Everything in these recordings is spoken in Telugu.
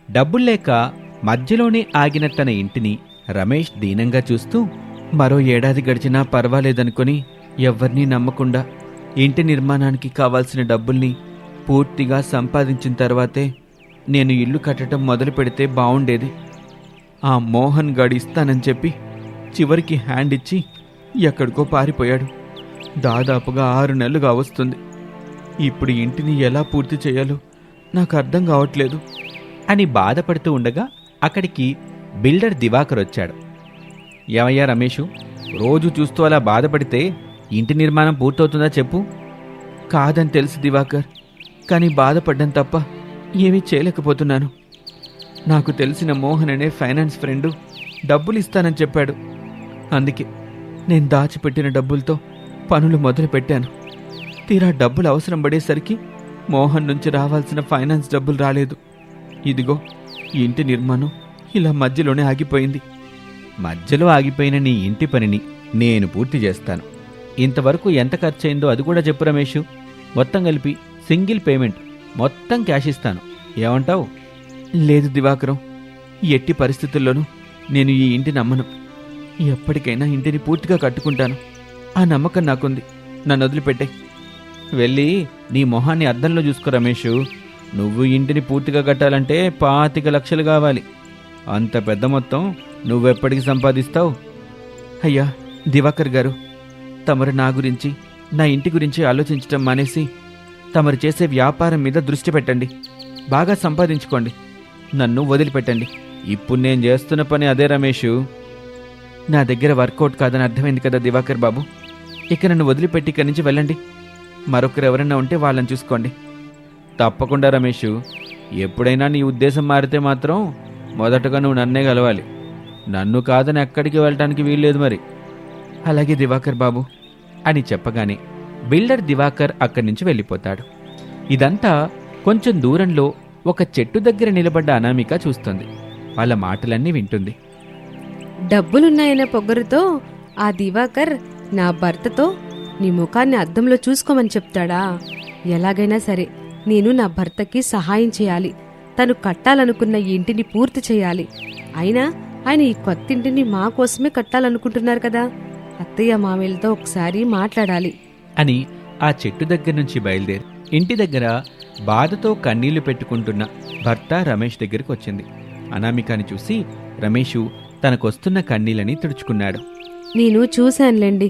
డబ్బుల్లేక మధ్యలోనే ఆగిన తన ఇంటిని రమేష్ దీనంగా చూస్తూ, మరో ఏడాది గడిచినా పర్వాలేదనుకొని ఎవ్వర్నీ నమ్మకుండా ఇంటి నిర్మాణానికి కావాల్సిన డబ్బుల్ని పూర్తిగా సంపాదించిన తర్వాతే నేను ఇల్లు కట్టడం మొదలు పెడితే బావుండేది. ఆ మోహన్ గాడు ఇస్తానని చెప్పి చివరికి హ్యాండ్ ఇచ్చి ఎక్కడికో పారిపోయాడు. దాదాపుగా 6 నెలలుగా వస్తుంది. ఇప్పుడు ఇంటిని ఎలా పూర్తి చేయాలో నాకు అర్థం కావట్లేదు అని బాధపడుతూ ఉండగా అక్కడికి బిల్డర్ దివాకర్ వచ్చాడు. ఏమయ్యా రమేషు, రోజు చూస్తూ అలా బాధపడితే ఇంటి నిర్మాణం పూర్తవుతుందా చెప్పు. కాదని తెలుసు దివాకర్, కానీ బాధపడ్డం తప్ప ఏమీ చేయలేకపోతున్నాను. నాకు తెలిసిన మోహన్ అనే ఫైనాన్స్ ఫ్రెండు డబ్బులు ఇస్తానని చెప్పాడు. అందుకే నేను దాచిపెట్టిన డబ్బులతో పనులు మొదలు పెట్టాను. తీరా డబ్బులు అవసరం పడేసరికి మోహన్ నుంచి రావాల్సిన ఫైనాన్స్ డబ్బులు రాలేదు. ఇదిగో ఇంటి నిర్మాణం ఇలా మధ్యలోనే ఆగిపోయింది. మధ్యలో ఆగిపోయిన నీ ఇంటి పనిని నేను పూర్తి చేస్తాను. ఇంతవరకు ఎంత ఖర్చయిందో అది కూడా చెప్పు రమేషు. మొత్తం కలిపి సింగిల్ పేమెంట్, మొత్తం క్యాష్ ఇస్తాను. ఏమంటావు? లేదు దివాకరం, ఎట్టి పరిస్థితుల్లోనూ నేను ఈ ఇంటిని అమ్మను. ఎప్పటికైనా ఇంటిని పూర్తిగా కట్టుకుంటాను. ఆ నమ్మకం నాకుంది. నన్ను వదిలిపెట్టే. వెళ్ళి నీ మొహాన్ని అద్దంలో చూసుకో రమేషు. నువ్వు ఇంటిని పూర్తిగా కట్టాలంటే 25 లక్షలు కావాలి. అంత పెద్ద మొత్తం నువ్వెప్పటికి సంపాదిస్తావు? అయ్యా దివాకర్ గారు, తమరు నా గురించి, నా ఇంటి గురించి ఆలోచించటం మానేసి తమరు చేసే వ్యాపారం మీద దృష్టి పెట్టండి. బాగా సంపాదించుకోండి. నన్ను వదిలిపెట్టండి. ఇప్పుడు నేను చేస్తున్న పని అదే రమేషు. నా దగ్గర వర్కౌట్ కాదని అర్థమైంది కదా దివాకర్ బాబు. ఇక నన్ను వదిలిపెట్టి ఇక్కడి నుంచి వెళ్ళండి. మరొకరు ఎవరైనా ఉంటే వాళ్ళని చూసుకోండి. తప్పకుండా రమేషు, ఎప్పుడైనా నీ ఉద్దేశం మారితే మాత్రం మొదటగా నువ్వు నన్నే కలవాలి. నన్ను కాదని ఎక్కడికి వెళ్ళటానికి వీల్లేదు మరి. అలాగే దివాకర్ బాబు అని చెప్పగానే బిల్డర్ దివాకర్ అక్కడి నుంచి వెళ్ళిపోతాడు. ఇదంతా కొంచెం దూరంలో ఒక చెట్టు దగ్గర నిలబడ్డ అనామిక చూస్తుంది. వాళ్ళ మాటలన్నీ వింటుంది. డబ్బులున్నాయనే పొగరుతో ఆ దివాకర్ నా భర్తతో నీ ముఖాన్ని అద్దంలో చూసుకోమని చెప్తాడా? ఎలాగైనా సరే నేను నా భర్తకి సహాయం చేయాలి. తను కట్టాలనుకున్న ఈ ఇంటిని పూర్తి చేయాలి. అయినా ఆయన ఈ కొత్తింటిని మా కోసమే కట్టాలనుకుంటున్నారు కదా. అత్తయ్య మామయ్యలతో ఒకసారి మాట్లాడాలి అని ఆ చెట్టు దగ్గర నుంచి బయలుదేరి ఇంటి దగ్గర బాధతో కన్నీళ్లు పెట్టుకుంటున్న భర్త రమేష్ దగ్గరికి వచ్చింది. అనామికని చూసి రమేషు తనకొస్తున్న కన్నీళ్ళని తుడుచుకున్నాడు. నేను చూశానులేండి.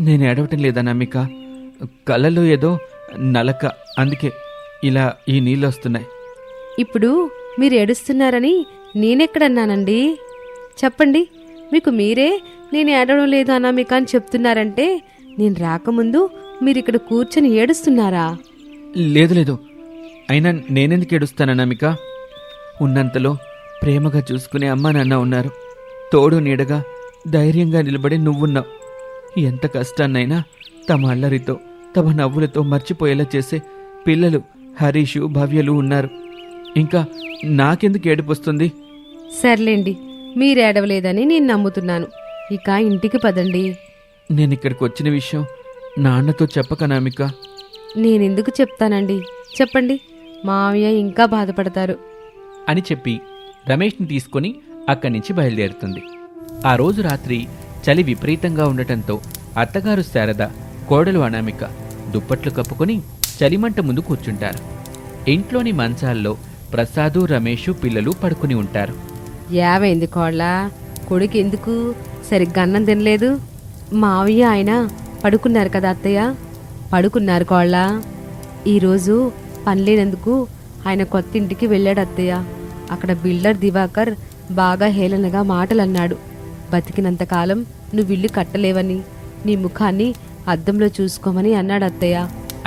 నేను ఏడవటం లేదనామిక, కళ్ళలో ఏదో నలక, అందుకే ఇలా ఈ నీళ్ళు వస్తున్నాయి. ఇప్పుడు మీరు ఏడుస్తున్నారని నేనెక్కడన్నానండి? చెప్పండి. మీకు మీరే నేను ఏడవడం లేదు అనామిక అని చెప్తున్నారంటే నేను రాకముందు మీరిక్కడ కూర్చొని ఏడుస్తున్నారా? లేదు లేదు, అయినా నేనెందుకు ఏడుస్తాననామిక? ఉన్నంతలో ప్రేమగా చూసుకునే అమ్మా నాన్న ఉన్నారు. తోడు నీడగా ధైర్యంగా నిలబడి నువ్వున్నావు. ఎంత కష్టాన్నైనా తమ అల్లరితో తమ నవ్వులతో మర్చిపోయేలా చేసే పిల్లలు హరీషు భవ్యలు ఉన్నారు. ఇంకా నాకెందుకు ఏడుపొస్తుంది? సర్లేండి, మీరేడవలేదని నేను నమ్ముతున్నాను. ఇక ఇంటికి పదండి. నేనిక్కడికి వచ్చిన విషయం నాన్నతో చెప్పకనామిక. నేనెందుకు చెప్తానండి? చెప్పండి, మావయ్య ఇంకా బాధపడతారు అని చెప్పి రమేష్ని తీసుకుని అక్కడి నుంచి బయలుదేరుతుంది. ఆ రోజు రాత్రి చలి విపరీతంగా ఉండటంతో అత్తగారు శారద, కోడలు అనామిక దుప్పట్లు కప్పుకొని చలిమంట ముందు కూర్చుంటారు. ఇంట్లోని మంచాల్లో ప్రసాదు, రమేషు పిల్లలు పడుకుని ఉంటారు. యావైంది కోళ్ళ, కొడుకు ఎందుకు సరిగ్గా అన్నం తినలేదు? మావయ్య ఆయన పడుకున్నారు కదా అత్తయ్య? పడుకున్నారు కోళ్ళ. ఈరోజు పనిలేనందుకు ఆయన కొత్త ఇంటికి వెళ్ళాడు అత్తయ్య. అక్కడ బిల్డర్ దివాకర్ బాగా హేళనగా మాటలన్నాడు. బతికినంతకాలం నువ్విల్లు కట్టలేవని, నీ ముఖాన్ని అద్దంలో చూసుకోమని అన్నాడు అత్తయ్య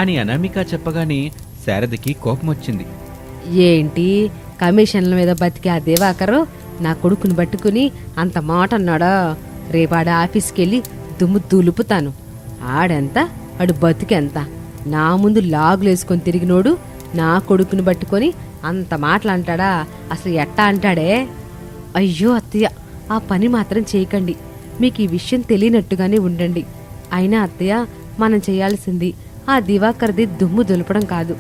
అని అనామిక చెప్పగానే శారదకి కోపమొచ్చింది. ఏంటి కమిషన్ల మీద బతికే ఆ దివాకరు నా కొడుకుని పట్టుకుని అంత మాట అన్నాడా? రేపాడ ఆఫీస్కెళ్ళి దుమ్ము దులుపుతాను. ఆడెంత ఆడు బతికెంత? నా ముందు లాగులేసుకొని తిరిగినోడు నా కొడుకుని పట్టుకొని అంత మాటలంటాడా? అసలు ఎట్టా అంటాడే? అయ్యో అత్తయ్య, ఆ పని మాత్రం చేయకండి. మీకు ఈ విషయం తెలియనట్టుగానే ఉండండి. అయినా అత్తయ్య, మనం చేయాల్సింది ఆ దివాకర్ది దుమ్ము దులపడం కాదు.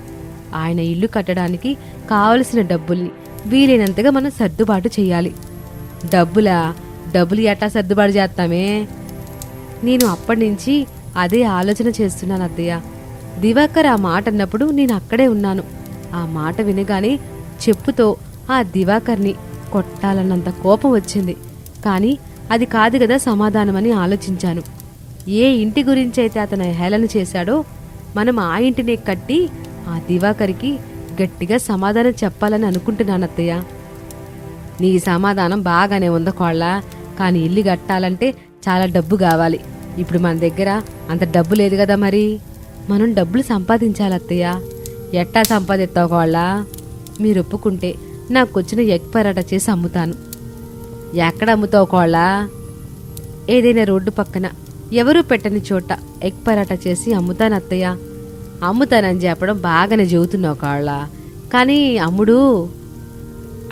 ఆయన ఇల్లు కట్టడానికి కావలసిన డబ్బుల్ని వీలైనంతగా మనం సర్దుబాటు చేయాలి. డబ్బులు ఎట్టా సర్దుబాటు చేస్తామే? నేను అప్పటినుంచి అదే ఆలోచన చేస్తున్నాను అత్తయ్య. దివాకర్ ఆ మాట అన్నప్పుడు నేను అక్కడే ఉన్నాను. ఆ మాట వినగానే చెప్పుతో ఆ దివాకర్ని కొట్టాలన్నంత కోపం వచ్చింది. కానీ అది కాదు కదా సమాధానమని ఆలోచించాను. ఏ ఇంటి గురించైతే అతను హేళన చేశాడో మనం ఆ ఇంటిని కట్టి ఆ దివాకర్కి గట్టిగా సమాధానం చెప్పాలని అనుకుంటున్నాను అత్తయ్య. నీ సమాధానం బాగానే ఉందో కోళ్ళ, కానీ ఇల్లు కట్టాలంటే చాలా డబ్బు కావాలి. ఇప్పుడు మన దగ్గర అంత డబ్బు లేదు కదా, మరి మనం డబ్బులు సంపాదించాలి అత్తయ్య. ఎట్టా సంపాదిస్తావు కోళ్ళ? మీరు ఒప్పుకుంటే నాకు వచ్చిన ఎగ్ పరాటా చేసి అమ్ముతాను. ఎక్కడ అమ్ముతావు కోళ్ళ? ఏదైనా రోడ్డు పక్కన ఎవరూ పెట్టని చోట ఎగ్ పరాటా చేసి అమ్ముతాను అత్తయ్య. అమ్ముతానని చెప్పడం బాగానే చెబుతున్నావు కోళ్ళ, కానీ అమ్ముడు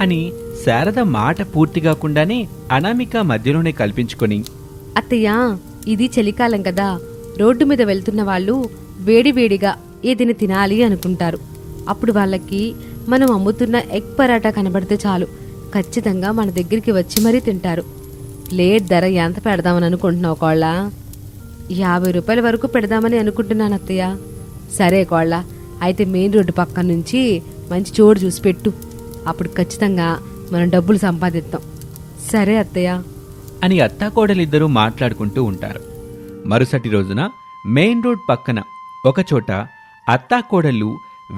అని శారద మాట పూర్తి కాకుండానే అనామిక మధ్యలోనే కల్పించుకొని, అత్తయ్య ఇది చలికాలం కదా, రోడ్డు మీద వెళ్తున్న వాళ్ళు వేడివేడిగా ఏదైనా తినాలి అనుకుంటారు. అప్పుడు వాళ్ళకి మనం అమ్ముతున్న ఎగ్ పరాటా కనబడితే చాలు, ఖచ్చితంగా మన దగ్గరికి వచ్చి మరీ తింటారు. ప్లేట్ ధర ఎంత పెడదామని అనుకుంటున్నావు కోళ్ళ? 50 రూపాయల వరకు పెడదామని అనుకుంటున్నాను అత్తయ్య. సరే కోళ్ళ, అయితే మెయిన్ రోడ్డు పక్కన నుంచి మంచి చోటు చూసి పెట్టు. అప్పుడు ఖచ్చితంగా మనం డబ్బులు సంపాదిద్దాం. సరే అత్తయ్య అని అత్తాకోడలిద్దరూ మాట్లాడుకుంటూ ఉంటారు. మరుసటి రోజున మెయిన్ రోడ్ పక్కన ఒకచోట అత్తాకోడళ్ళు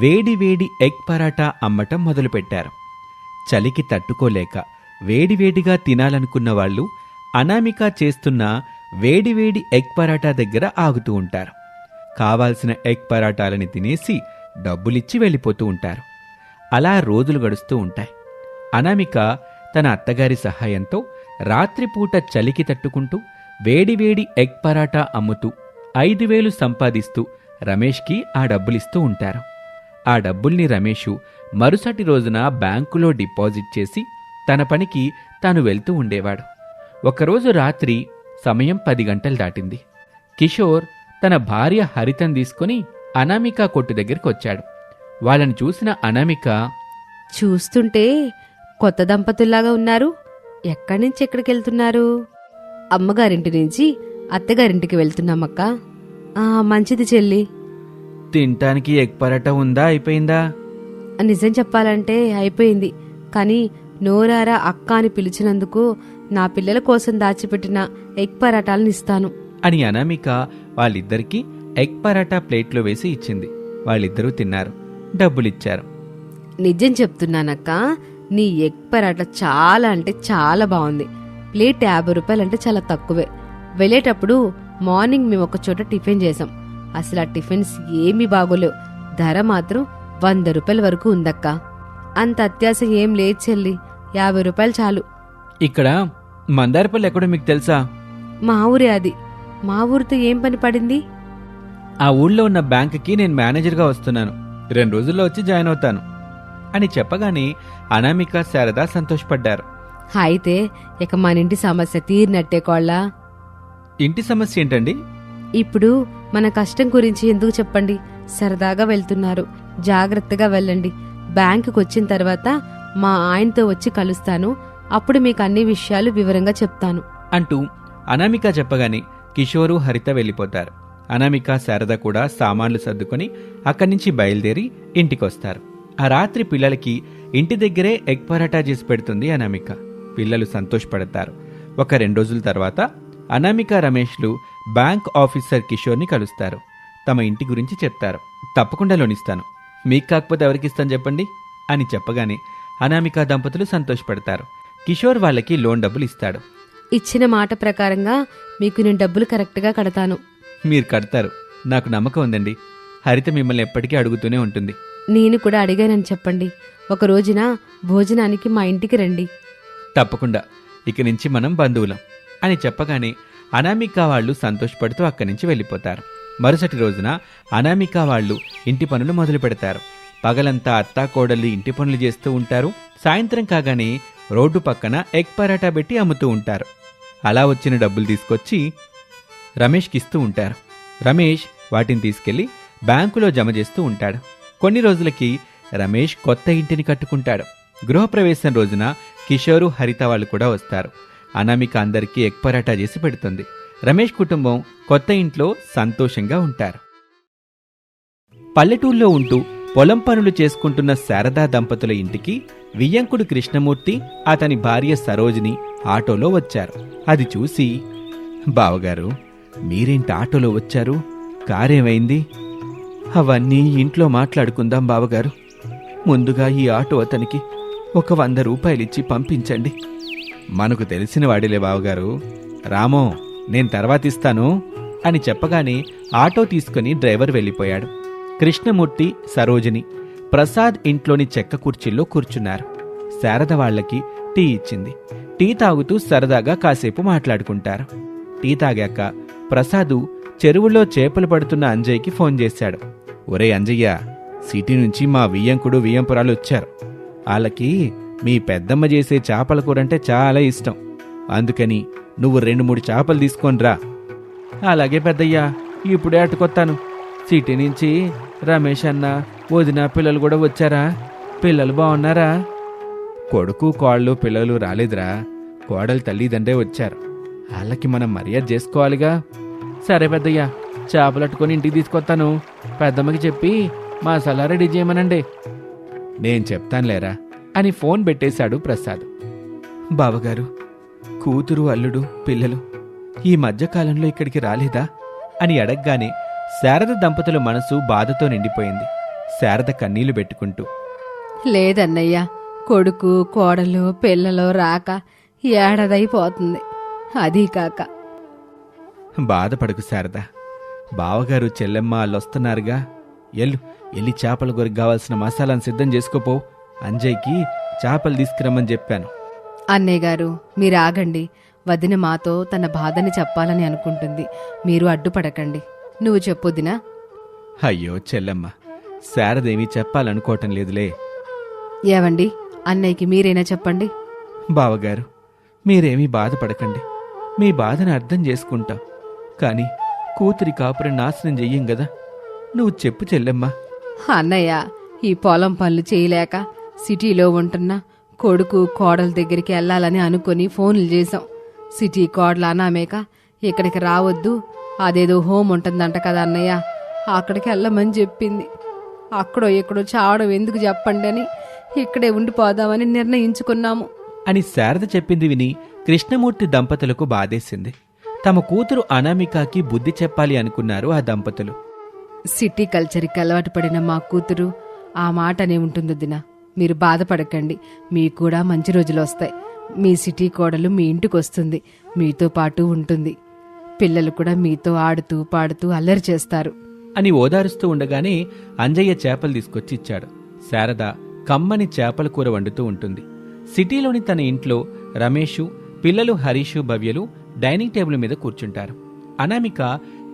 వేడివేడి ఎగ్ పరాటా అమ్మటం మొదలుపెట్టారు. చలికి తట్టుకోలేక వేడివేడిగా తినాలనుకున్న వాళ్ళు అనామిక చేస్తున్న వేడివేడి ఎగ్ పరాటా దగ్గర ఆగుతూ ఉంటారు. కావాల్సిన ఎగ్ పరాటాలని తినేసి డబ్బులిచ్చి వెళ్ళిపోతూ ఉంటారు. అలా రోజులు గడుస్తూ ఉంటాయి. అనామిక తన అత్తగారి సహాయంతో రాత్రిపూట చలికి తట్టుకుంటూ వేడివేడి ఎగ్ పరాటా అమ్ముతూ 5,000 సంపాదిస్తూ రమేష్కి ఆ డబ్బులిస్తూ ఉంటారు. ఆ డబ్బుల్ని రమేషు మరుసటి రోజున బ్యాంకులో డిపాజిట్ చేసి తన పనికి తాను వెళ్తూ ఉండేవాడు. ఒకరోజు రాత్రి సమయం 10 గంటలు దాటింది. కిషోర్ తన భార్య హరితను తీసుకుని అనామిక కొట్టు దగ్గరికి వచ్చాడు. వాళ్ళని చూసిన అనామిక, చూస్తుంటే కొత్త దంపతుల్లాగా ఉన్నారు. ఎక్కడి నుంచి ఎక్కడికి వెళ్తున్నారు? అమ్మగారింటి నుంచి అత్తగారింటికి వెళ్తున్నామక్క. మంచిది చెల్లి. తినటానికి ఎగ్ పరాటా ఉందా, అయిపోయిందా? నిజం చెప్పాలంటే అయిపోయింది. కానీ నోరారా అక్క అని పిలిచినందుకు నా పిల్లల కోసం దాచిపెట్టిన ఎగ్ పరాటాలను ఇస్తాను అని అనామిక వాళ్ళిద్దరికీ ఎగ్ పరాటా ప్లేట్లో వేసి ఇచ్చింది. వాళ్ళిద్దరూ తిన్నారు, డబ్బులిచ్చారు. నిజం చెప్తున్నానక్క, నీ ఎగ్ పరాటా చాలా అంటే చాలా బాగుంది. ప్లేట్ 50 రూపాయలు అంటే చాలా తక్కువే. వెళ్ళేటప్పుడు మార్నింగ్ మేము ఒక చోట టిఫిన్ చేసాం. అసలు ఆ టిఫిన్స్ ఏమీ బాగోలేవు. ధర మాత్రం 100 రూపాయల వరకు ఉందక్క. అంత అత్యాశ ఏం లేదు చెల్లి, 50 రూపాయలు చాలు. ఇక్కడ మందారపల్లి ఎక్కడో మీకు తెలుసా? మా ఊరే అది. మా ఊరితో ఏం పని పడింది? ఆ ఊళ్ళో ఉన్న బ్యాంకుకి నేను మేనేజర్గా వస్తున్నాను. 2 రోజుల్లో వచ్చి జాయిన్ అవుతాను అని చెప్పగానే అనామిక శారద సంతోషపడ్డారు. అయితే ఇక మన ఇంటి సమస్య తీరినట్టే కోళ్ళ. ఇంటి సమస్య ఏంటండి? ఇప్పుడు మన కష్టం గురించి ఎందుకు చెప్పండి, సరదాగా వెళ్తున్నారు, జాగ్రత్తగా వెళ్ళండి. బ్యాంకుకి వచ్చిన తర్వాత మా ఆయనతో వచ్చి కలుస్తాను, అప్పుడు మీకు అన్ని విషయాలు వివరంగా చెప్తాను అంటూ అనామిక చెప్పగానే కిషోరు హరిత వెళ్ళిపోతారు. అనామిక శారద కూడా సామాన్లు సర్దుకొని అక్కడి నుంచి బయలుదేరి ఇంటికొస్తారు. ఆ రాత్రి పిల్లలకి ఇంటి దగ్గరే ఎగ్ పరాటా చేసి పెడుతుంది అనామిక. పిల్లలు సంతోషపడతారు. ఒక 2 రోజుల తర్వాత అనామిక రమేష్లు బ్యాంక్ ఆఫీసర్ కిషోర్ని కలుస్తారు. తమ ఇంటి గురించి చెప్తారు. తప్పకుండా లోన్ ఇస్తాను, మీకు కాకపోతే ఎవరికిస్తాను చెప్పండి అని చెప్పగానే అనామిక దంపతులు సంతోషపడతారు. కిషోర్ వాళ్ళకి లోన్ డబ్బులు ఇస్తాడు. ఇచ్చిన మాట ప్రకారంగా మీకు నేను డబ్బులు కరెక్ట్గా కడతాను. మీరు కడతారు, నాకు నమ్మకం ఉందండి. హరిత మిమ్మల్ని ఎప్పటికీ అడుగుతూనే ఉంటుంది. నేను కూడా అడిగానని చెప్పండి. ఒక రోజున భోజనానికి మా ఇంటికి రండి. తప్పకుండా, ఇక నుంచి మనం బంధువులం అని చెప్పగానే అనామిక వాళ్ళు సంతోషపడుతూ అక్కడి నుంచి వెళ్ళిపోతారు. మరుసటి రోజున అనామిక వాళ్ళు ఇంటి పనులు మొదలు పెడతారు. పగలంతా అత్తాకోడళ్ళు ఇంటి పనులు చేస్తూ ఉంటారు. సాయంత్రం కాగానే రోడ్డు పక్కన ఎగ్ పరాటా పెట్టి అమ్ముతూ ఉంటారు. అలా వచ్చిన డబ్బులు తీసుకొచ్చి రమేష్కి ఇస్తూ ఉంటారు. రమేష్ వాటిని తీసుకెళ్లి బ్యాంకులో జమ చేస్తూ ఉంటాడు. కొన్ని రోజులకి రమేష్ కొత్త ఇంటిని కట్టుకుంటాడు. గృహప్రవేశం రోజున కిషోరు హరిత వాళ్ళు కూడా వస్తారు. అనామిక అందరికీ ఎగ్ పరాటా చేసి పెడుతుంది. రమేష్ కుటుంబం కొత్త ఇంట్లో సంతోషంగా ఉంటారు. పల్లెటూళ్ళలో ఉంటూ పొలం పనులు చేసుకుంటున్న శారదా దంపతుల ఇంటికి వియ్యంకుడు కృష్ణమూర్తి, అతని భార్య సరోజిని ఆటోలో వచ్చారు. అది చూసి, బావగారు మీరేంటి ఆటోలో వచ్చారు? కారేమైంది? అవన్నీ ఇంట్లో మాట్లాడుకుందాం బావగారు. ముందుగా ఈ ఆటో అతనికి ఒక 100 రూపాయలిచ్చి పంపించండి. మనకు తెలిసిన వాడిలే బావగారు. రామో, నేను తర్వాత ఇస్తాను అని చెప్పగానే ఆటో తీసుకుని డ్రైవర్ వెళ్ళిపోయాడు. కృష్ణమూర్తి, సరోజిని ప్రసాద్ ఇంట్లోని చెక్క కుర్చీల్లో కూర్చున్నారు. శారద వాళ్లకి టీ ఇచ్చింది. టీ తాగుతూ సరదాగా కాసేపు మాట్లాడుకుంటారు. టీ తాగాక ప్రసాదు చెరువులో చేపలు పడుతున్న అంజయ్యకి ఫోన్ చేశాడు. ఒరే అంజయ్య, సిటీ నుంచి మా వియ్యంకుడు వియ్యంపురాలు వచ్చారు. వాళ్ళకి మీ పెద్దమ్మ చేసే చేపల కూరంటే చాలా ఇష్టం. అందుకని నువ్వు 2-3 చేపలు తీసుకొనిరా. అలాగే పెద్దయ్యా, ఇప్పుడే అట్టుకొత్తాను. సిటీ నుంచి రమేష్ అన్న, వదిన పిల్లలు కూడా వచ్చారా? పిల్లలు బాగున్నారా? కొడుకు కోళ్ళు పిల్లలు రాలేదురా. కోడలు తల్లిదండ్రే వచ్చారు. వాళ్ళకి మనం మర్యాద చేసుకోవాలిగా. సరే పెద్దయ్యా, చేపలు అట్టుకొని ఇంటికి తీసుకొస్తాను. పెద్దమ్మకి చెప్పి మసాలా రెడీ చేయమనండి. నేను చెప్తానులేరా అని ఫోన్ పెట్టేశాడు ప్రసాద్. బావగారు, కూతురు, అల్లుడు, పిల్లలు ఈ మధ్యకాలంలో ఇక్కడికి రాలేదా అని అడగగానే శారద దంపతుల మనసు బాధతో నిండిపోయింది. శారద కన్నీళ్లు పెట్టుకుంటూ, లేదన్నయ్యా, కొడుకు కోడలు పిల్లలు రాక ఏడాదైపోతుంది. అదీ కాక. బాధపడకు శారద. బావగారు చెల్లెమ్మ వాళ్ళొస్తున్నారుగా. ఎల్లి చేపల కొరకు కావాల్సిన మసాలాను సిద్ధం చేసుకోపో. అంజయ్కి చేపలు తీసుకురమ్మని చెప్పాను. అన్నయ్య గారు, మీరు ఆగండి. వదిన మాతో తన బాధని చెప్పాలని అనుకుంటుంది. మీరు అడ్డుపడకండి. నువ్వు చెప్పొద్దినా? అయ్యో చెల్లెమ్మ, శారదేమీ చెప్పాలనుకోవటం లేదులే. ఏవండి, అన్నయ్యకి మీరైనా చెప్పండి. బావగారు, మీరేమీ బాధపడకండి. మీ బాధను అర్థం చేసుకుంటాం. కాని కూతురి కాపురం నాశనం చెయ్యం గదా. నువ్వు చెప్పు చెల్లెమ్మా. అన్నయ్య, ఈ పొలం పనులు చేయలేక సిటీలో ఉంటున్నా కొడుకు కోడల దగ్గరికి వెళ్ళాలని అనుకుని ఫోన్లు చేశాం. సిటీ కోడలు అనామేక ఇక్కడికి రావద్దు, అదేదో హోమ్ ఉంటుందంట కదా అన్నయ్య, అక్కడికి వెళ్ళమని చెప్పింది. అక్కడో ఇక్కడో చావడం ఎందుకు చెప్పండి అని ఇక్కడే ఉండిపోదామని నిర్ణయించుకున్నాము అని శారద చెప్పింది విని కృష్ణమూర్తి దంపతులకు బాధేసింది. తమ కూతురు అనామికకి బుద్ధి చెప్పాలి అనుకున్నారు ఆ దంపతులు. సిటీ కల్చర్కి అలవాటు పడిన మా కూతురు ఆ మాటనే ఉంటుంది దినా. మీరు బాధపడకండి, మీకు కూడా మంచి రోజులు వస్తాయి. మీ సిటీ కోడలు మీ ఇంటికి వస్తుంది, మీతో పాటు ఉంటుంది. పిల్లలు కూడా మీతో ఆడుతూ పాడుతూ అల్లరి చేస్తారు అని ఓదారుస్తూ ఉండగానే అంజయ్య చేపలు తీసుకొచ్చి ఇచ్చాడు. శారద కమ్మని చేపల కూర వండుతూ ఉంటుంది. సిటీలోని తన ఇంట్లో రమేషు, పిల్లలు హరీషు, భవ్యలు డైనింగ్ టేబుల్ మీద కూర్చుంటారు. అనామిక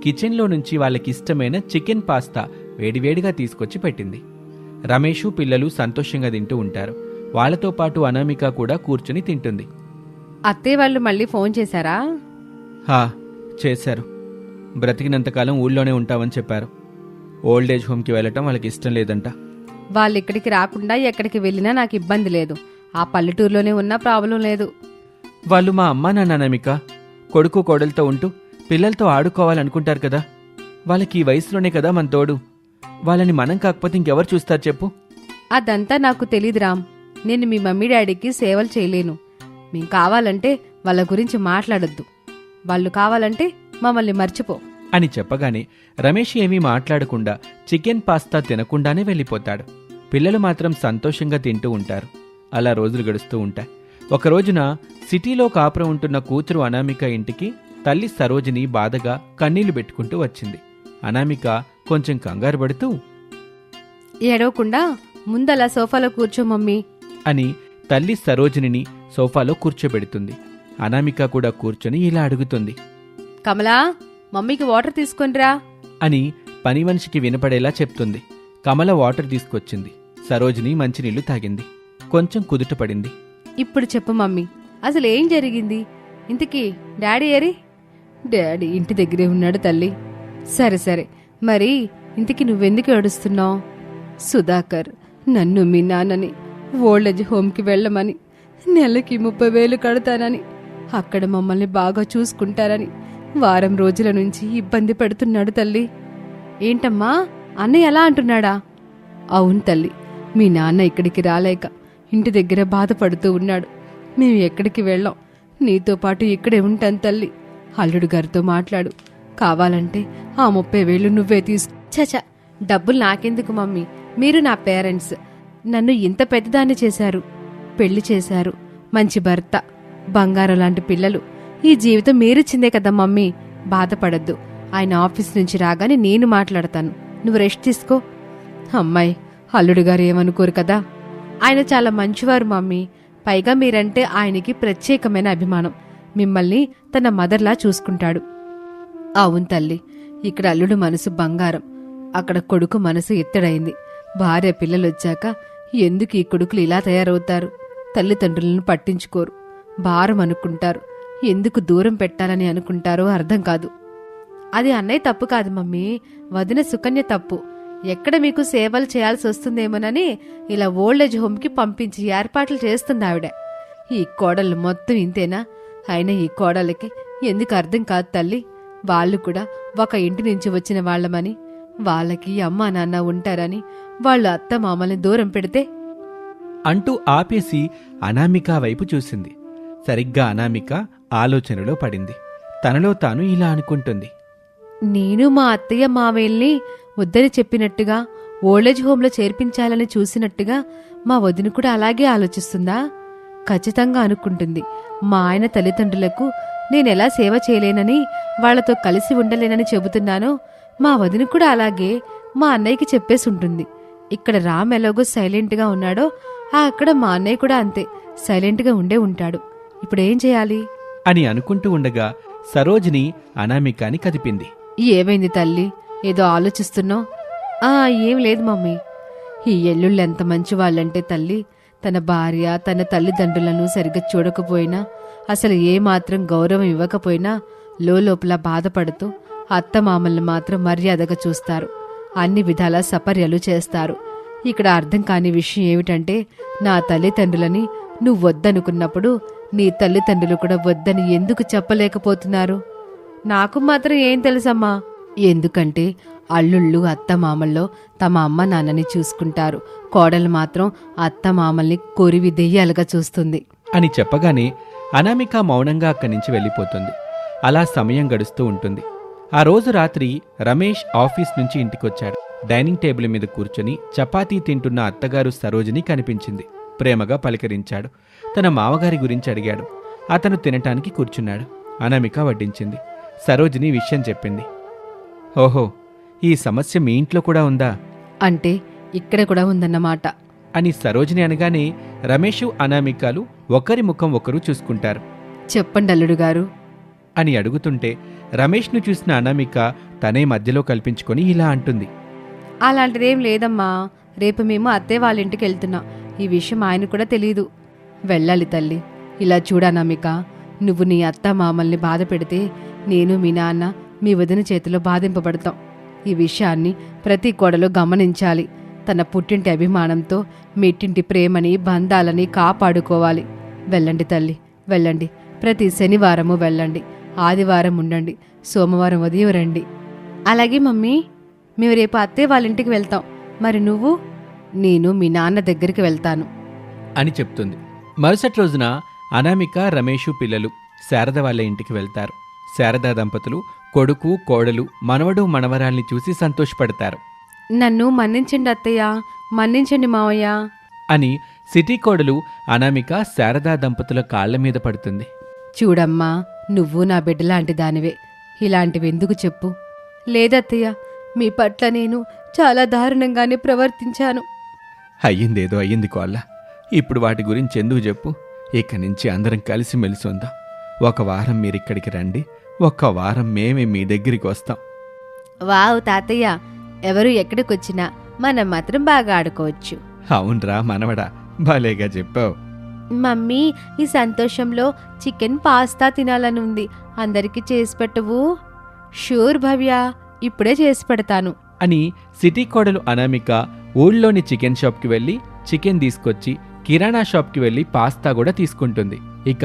కిచెన్లో నుంచి వాళ్ళకిష్టమైన చికెన్ పాస్తా వేడివేడిగా తీసుకొచ్చి పెట్టింది. రమేషు, పిల్లలు సంతోషంగా తింటూ ఉంటారు. వాళ్లతో పాటు అనామిక కూడా కూర్చుని తింటుంది. అత్తయ్య వాళ్ళు మళ్ళీ ఫోన్ చేశారా? చేశారు. బ్రతికినంతకాలం ఊళ్ళోనే ఉంటామని చెప్పారు. ఓల్డేజ్ హోమ్కి వెళ్ళటం వాళ్ళకి ఇష్టం లేదంట. వాళ్ళు ఇక్కడికి రాకుండా ఎక్కడికి వెళ్ళినా నాకు ఇబ్బంది లేదు. ఆ పల్లెటూరులోనే ఉన్నా ప్రాబ్లం లేదు. వాళ్ళు మా అమ్మా నాన్న అనామిక. కొడుకు కోడలతో ఉంటూ పిల్లలతో ఆడుకోవాలనుకుంటారు కదా. వాళ్ళకి ఈ వయసులోనే కదా మన తోడు. వాళ్ళని మనం కాకపోతే ఇంకెవరు చూస్తారు చెప్పు? అదంతా నాకు తెలీదు రామ్. నేను మీ మమ్మీ డాడీకి సేవలు చేయలేను. మేం కావాలంటే వాళ్ళ గురించి మాట్లాడొద్దు. వాళ్ళు కావాలంటే మమ్మల్ని మర్చిపో అని చెప్పగానే రమేష్ ఏమీ మాట్లాడకుండా చికెన్ పాస్తా తినకుండానే వెళ్ళిపోతాడు. పిల్లలు మాత్రం సంతోషంగా తింటూ ఉంటారు. అలా రోజులు గడుస్తూ ఉంటాయి. ఒకరోజున సిటీలో కాపురం ఉంటున్న కూతురు అనామిక ఇంటికి తల్లి సరోజిని బాధగా కన్నీళ్లు పెట్టుకుంటూ వచ్చింది. అనామిక కొంచెం కంగారు పడుతూ, ఏడవకుండా ముందలా సోఫాలో కూర్చో మమ్మీ అని తల్లి సరోజినిని సోఫాలో కూర్చోబెడుతుంది. అనామిక కూడా కూర్చొని ఇలా అడుగుతుంది, కమలా, మమ్మీకి వాటర్ తీసుకొనిరా అని పని మనిషికి వినపడేలా చెప్తుంది. కమల వాటర్ తీసుకొచ్చింది. సరోజిని మంచినీళ్లు తాగింది. కొంచెం కుదుటపడింది. ఇప్పుడు చెప్పు మమ్మీ, అసలు ఏం జరిగింది? ఇంతకీ డాడీ ఏరి? డాడీ ఇంటి దగ్గరే ఉన్నాడు తల్లి. సరే సరే, మరి ఇంతకీ నువ్వెందుకు ఏడుస్తున్నావు? సుధాకర్ నన్ను మీ నాన్నని ఓల్డేజ్ హోమ్కి వెళ్ళమని, నెలకి 30,000 కడతానని, అక్కడ మమ్మల్ని బాగా చూసుకుంటారని వారం రోజుల నుంచి ఇబ్బంది పెడుతున్నాడు తల్లి. ఏంటమ్మా, అన్నయ్య ఎలా అంటున్నాడా? అవును తల్లి, మీ నాన్న ఇక్కడికి రాలేక ఇంటి దగ్గర బాధపడుతూ ఉన్నాడు. మేము ఎక్కడికి వెళ్ళాం, నీతో పాటు ఇక్కడే ఉంటాను తల్లి. అల్లుడు గారితో మాట్లాడు, కావాలంటే ఆ 30,000 నువ్వే తీసు. చచా, డబ్బులు నాకెందుకు మమ్మీ, మీరు నా పేరెంట్స్. నన్ను ఇంత పెద్దదాన్ని చేశారు, పెళ్లి చేశారు, మంచి భర్త, బంగారం లాంటి పిల్లలు. ఈ జీవితం మీరిచ్చిందే కదా మమ్మీ, బాధపడద్దు. ఆయన ఆఫీస్ నుంచి రాగానే నేను మాట్లాడతాను, నువ్వు రెస్ట్ తీసుకో. అమ్మాయి, అల్లుడు గారు ఏమనుకోరు కదా? ఆయన చాలా మంచివారు మమ్మీ. పైగా మీరంటే ఆయనకి ప్రత్యేకమైన అభిమానం. మిమ్మల్ని తన మదర్లా చూసుకుంటాడు. అవును తల్లి, ఇక్కడ అల్లుడు మనసు బంగారం, అక్కడ కొడుకు మనసు ఎత్తడైంది. భార్య పిల్లలొచ్చాక ఎందుకు ఈ కొడుకులు ఇలా తయారవుతారు? తల్లిదండ్రులను పట్టించుకోరు, భారం అనుకుంటారు. ఎందుకు దూరం పెట్టాలని అనుకుంటారో అర్థం కాదు. అది అన్నయ్య తప్పు కాదు మమ్మీ, వదిన సుకన్య తప్పు. ఎక్కడ మీకు సేవలు చేయాల్సి వస్తుందేమోనని ఇలా ఓల్డేజ్ హోమ్కి పంపించి ఏర్పాట్లు చేస్తుంది ఆవిడ. ఈ కోడళ్ళు మొత్తం ఇంతేనా? అయినా ఈ కోడళ్ళకి ఎందుకు అర్థం కాదు తల్లి? వాళ్ళు కూడా ఒక ఇంటి నుంచి వచ్చిన వాళ్లమని, వాళ్ళకి అమ్మా నాన్న ఉంటారని వాళ్ళు అత్త మామల్ని దూరం పెడితే అంటూ ఆపేసి అనామిక వైపు చూసింది. సరిగ్గా అనామిక ఆలోచనలో పడింది. తనలో తాను ఇలా అనుకుంటుంది. నేను మా అత్తయ్య మావేల్ని వద్దని చెప్పినట్టుగా ఓల్డేజ్ హోంలో చేర్పించాలని చూసినట్టుగా మా వదిన కూడా అలాగే ఆలోచిస్తుందా? ఖచ్చితంగా అనుకుంటుంది. మా ఆయన తల్లిదండ్రులకు నేనెలా సేవ చేయలేనని, వాళ్లతో కలిసి ఉండలేనని చెబుతున్నానో మా వదిన కూడా అలాగే మా అన్నయ్యకి చెప్పేసి ఉంటుంది. ఇక్కడ రామ్ ఎలాగో సైలెంట్గా ఉన్నాడో అక్కడ మా అన్నయ్య కూడా అంతే సైలెంట్గా ఉండే ఉంటాడు. ఇప్పుడేం చేయాలి అని అనుకుంటూ ఉండగా సరోజిని అనామికాని కదిపింది. ఏమైంది తల్లి, ఏదో ఆలోచిస్తున్నావు? ఏం లేదు మమ్మీ. ఈ ఎల్లుళ్ళు ఎంత మంచి వాళ్ళంటే తల్లి, తన భార్య తన తల్లిదండ్రులను సరిగ్గా చూడకపోయినా, అసలు ఏమాత్రం గౌరవం ఇవ్వకపోయినా లోపల బాధపడుతూ అత్తమామల్ని మాత్రం మర్యాదగా చూస్తారు, అన్ని విధాలా సపర్యలు చేస్తారు. ఇక్కడ అర్థం కాని విషయం ఏమిటంటే, నా తల్లిదండ్రులని నువ్వు వద్దనుకున్నప్పుడు నీ తల్లిదండ్రులు కూడా వద్దని ఎందుకు చెప్పలేకపోతున్నారు? నాకు మాత్రం ఏం తెలుసమ్మా. ఎందుకంటే అల్లుళ్ళు అత్తమామల్లో తమ అమ్మ నాన్నని చూసుకుంటారు, కోడలు మాత్రం అత్తమామల్ని కొరివి దెయ్యాలుగా చూస్తుంది అని చెప్పగానే అనామిక మౌనంగా అక్కడి నుంచి వెళ్ళిపోతుంది. అలా సమయం గడుస్తూ ఉంటుంది. ఆ రోజు రాత్రి రమేష్ ఆఫీస్ నుంచి ఇంటికొచ్చాడు. డైనింగ్ టేబుల్ మీద కూర్చొని చపాతీ తింటున్న అత్తగారు సరోజిని కనిపించింది. ప్రేమగా పలకరించాడు. తన మామగారి గురించి అడిగాడు. అతను తినటానికి కూర్చున్నాడు. అనామిక వడ్డించింది. సరోజిని విషయం చెప్పింది. ఓహో, ఈ సమస్య మీ ఇంట్లో కూడా ఉందా? అంటే ఇక్కడ కూడా ఉందన్నమాట అని సరోజిని అనగానే రమేషు అనామికలు ఒకరి ముఖం ఒకరు చూసుకుంటారు. చెప్పండి అల్లుడు గారు అని అడుగుతుంటే రమేష్ను చూసిన అనామిక తనే మధ్యలో కల్పించుకొని ఇలా అంటుంది. అలాంటిదేం లేదమ్మా, రేపు మేము అత్తయ్య వాళ్ళ ఇంటికి వెళ్తున్నాం. ఈ విషయం ఆయన కూడా తెలీదు. వెళ్ళాలి తల్లి. ఇలా చూడనామిక, నువ్వు నీ అత్త మామల్ని బాధ పెడితే నేను మీ నాన్న మీ వదిన చేతిలో బాధింపబడతాం. ఈ విషయాన్ని ప్రతి కోడలు గమనించాలి. తన పుట్టింటి అభిమానంతో మెట్టింటి ప్రేమని బంధాలని కాపాడుకోవాలి. వెళ్ళండి తల్లి, వెళ్ళండి. ప్రతి శనివారము వెళ్ళండి, ఆదివారం ఉండండి, సోమవారం ఉదయం రండి. అలాగే మమ్మీ, మేము రేపు అత్తయ్య వాళ్ళ ఇంటికి వెళ్తాం. మరి నువ్వు? నేను మీ నాన్న దగ్గరికి వెళ్తాను అని చెప్తుంది. మరుసటి రోజున అనామిక రమేషు పిల్లలు శారద వాళ్ళ ఇంటికి వెళ్తారు. శారదా దంపతులు కొడుకు కోడలు మనవడు మనవరాల్ని చూసి సంతోషపడతారు. నన్ను మన్నించండి అత్తయ్య, మన్నించండి మావయ్య అని సిటీ కోడలు అనామిక శారదా దంపతుల కాళ్ల మీద పడుతుంది. చూడమ్మా, నువ్వు నా బిడ్డలాంటి దానివే, ఇలాంటివెందుకు చెప్పు. లేదత్తయ్య, మీ పట్ల నేను చాలా దారుణంగానే ప్రవర్తించాను. అయ్యిందేదో అయ్యింది కోళ్ళ, ఇప్పుడు వాటి గురించి ఎందుకు చెప్పు. ఇక్కడి నుంచి అందరం కలిసిమెలిసి ఉందాం. ఒక వారం మీరిక్కడికి రండి, ఒక్క వారం మేమే మీ దగ్గరికి వస్తాం. వావ్ తాతయ్య, ఎవరు ఎక్కడికొచ్చినా మనం మాత్రం బాగా ఆడుకోవచ్చు. అవునరా మనవడా, భలేగా చెప్పావు. మమ్మీ, ఈ సంతోషంలో చికెన్ పాస్తా తినాలనుంది, అందరికీ చేసి పెట్టవు? షూర్ భవ్య, ఇప్పుడే చేసి పెడతాను అని సిటీ కోడలు అనామిక ఊళ్ళోని చికెన్ షాప్కి వెళ్ళి చికెన్ తీసుకొచ్చి కిరాణా షాప్కి వెళ్ళి పాస్తా కూడా తీసుకుంటుంది. ఇక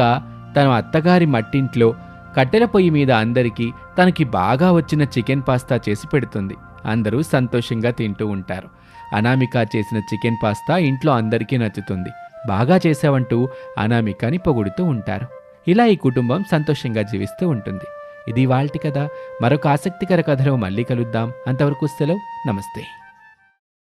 తన అత్తగారి మట్టింట్లో కట్టెల పొయ్యి మీద అందరికీ తనకి బాగా వచ్చిన చికెన్ పాస్తా చేసి పెడుతుంది. అందరూ సంతోషంగా తింటూ ఉంటారు. అనామిక చేసిన చికెన్ పాస్తా ఇంట్లో అందరికీ నచ్చుతుంది. బాగా చేశావంటూ అనామికని పొగుడుతూ ఉంటారు. ఇలా ఈ కుటుంబం సంతోషంగా జీవిస్తూ ఉంటుంది. ఇది ఇవాల్టి కథ. మరొక ఆసక్తికర కథలో మళ్ళీ కలుద్దాం. అంతవరకు సెలవు. నమస్తే.